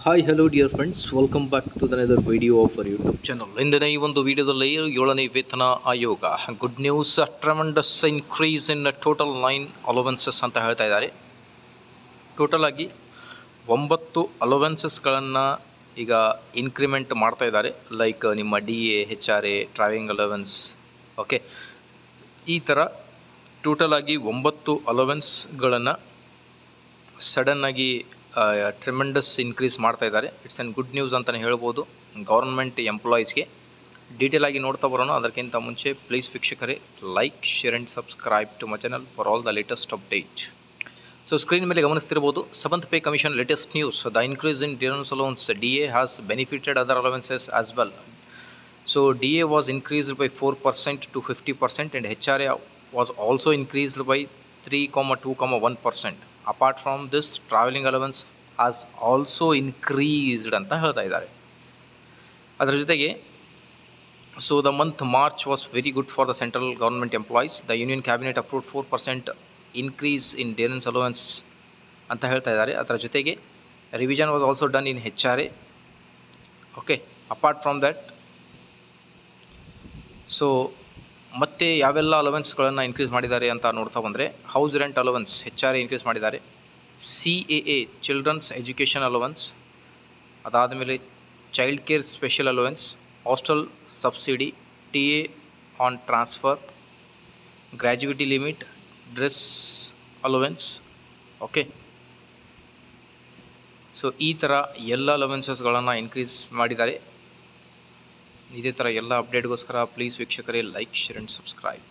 Hi hello dear friends, welcome back to another video of our YouTube channel. ಇಂದಿನ ಈ ಒಂದು ವಿಡಿಯೋದಲ್ಲಿ 7ನೇ ವೇತನ ಆಯೋಗ good news, tremendous increase in total 9 allowances ಅಂತ ಹೇಳ್ತಾ ಇದ್ದಾರೆ. ಟೋಟಲ್ ಆಗಿ 9 ಅಲೋವೆನ್ಸಸ್ಗಳನ್ನು ಈಗ ಇನ್ಕ್ರಿಮೆಂಟ್ ಮಾಡ್ತಾ ಇದ್ದಾರೆ. ಲೈಕ್ ನಿಮ್ಮ DA, HRA, travelling allowance, okay, ಈ ಥರ ಟೋಟಲ್ ಆಗಿ 9 ಅಲೋವೆನ್ಸ್ಗಳನ್ನು ಸಡನ್ನಾಗಿ ಟ್ರೆಮೆಂಡಸ್ ಇನ್ಕ್ರೀಸ್ ಮಾಡ್ತಾ ಇದ್ದಾರೆ. ಇಟ್ಸ್ ಆ್ಯನ್ ಗುಡ್ ನ್ಯೂಸ್ ಅಂತಲೇ ಹೇಳ್ಬೋದು ಗೌರ್ಮೆಂಟ್ ಎಂಪ್ಲಾಯೀಸ್ಗೆ. ಡೀಟೇಲ್ ಆಗಿ ನೋಡ್ತಾ ಬರೋಣ. ಅದಕ್ಕಿಂತ ಮುಂಚೆ ಪ್ಲೀಸ್ ವೀಕ್ಷಕರೇ, like, share and subscribe to my channel for all the latest update. So screen ಮೇಲೆ ಗಮನಿಸ್ತಿರ್ಬೋದು, 7th pay commission latest news, the increase in dearness allowance, DA has benefited other allowances as well. So DA was increased by 4% to 50% and HRA was also increased by 3,2,1%. Apart from this, traveling allowance has also increased ಅಂತ ಹೇಳ್ತಾ ಇದ್ದಾರೆ. ಅದರ ಜೊತೆಗೆ so the month March was very good for the central government employees. The union cabinet approved 4% increase in dearness allowance ಅಂತ ಹೇಳ್ತಾ ಇದ್ದಾರೆ. ಅದರ ಜೊತೆಗೆ revision was also done in HRA. Okay, apart from that, so ಮತ್ತೆ ಯಾವೆಲ್ಲ ಅಲವೆನ್ಸ್ಗಳನ್ನು increase ಮಾಡಿದ್ದಾರೆ ಅಂತ ನೋಡ್ತಾ ಬಂದರೆ, house rent allowance HRA increase ಮಾಡಿದ್ದಾರೆ. CAA ಚಿಲ್ಡ್ರನ್ಸ್ ಎಜುಕೇಷನ್ ಅಲವೆನ್ಸ್, ಅದಾದಮೇಲೆ child care special allowance, hostel subsidy, TA on transfer, gratuity limit, dress allowance. Okay, so ಈ ಥರ ಎಲ್ಲ ಅಲವೆನ್ಸಸ್ಗಳನ್ನು ಇನ್ಕ್ರೀಸ್ ಮಾಡಿದ್ದಾರೆ. ಇದೇ ಥರ ಎಲ್ಲ ಅಪ್ಡೇಟ್ಗೋಸ್ಕರ ಪ್ಲೀಸ್ ವೀಕ್ಷಕರೇ ಲೈಕ್, ಶೇರ್ ಆ್ಯಂಡ್ ಸಬ್ಸ್ಕ್ರೈಬ್.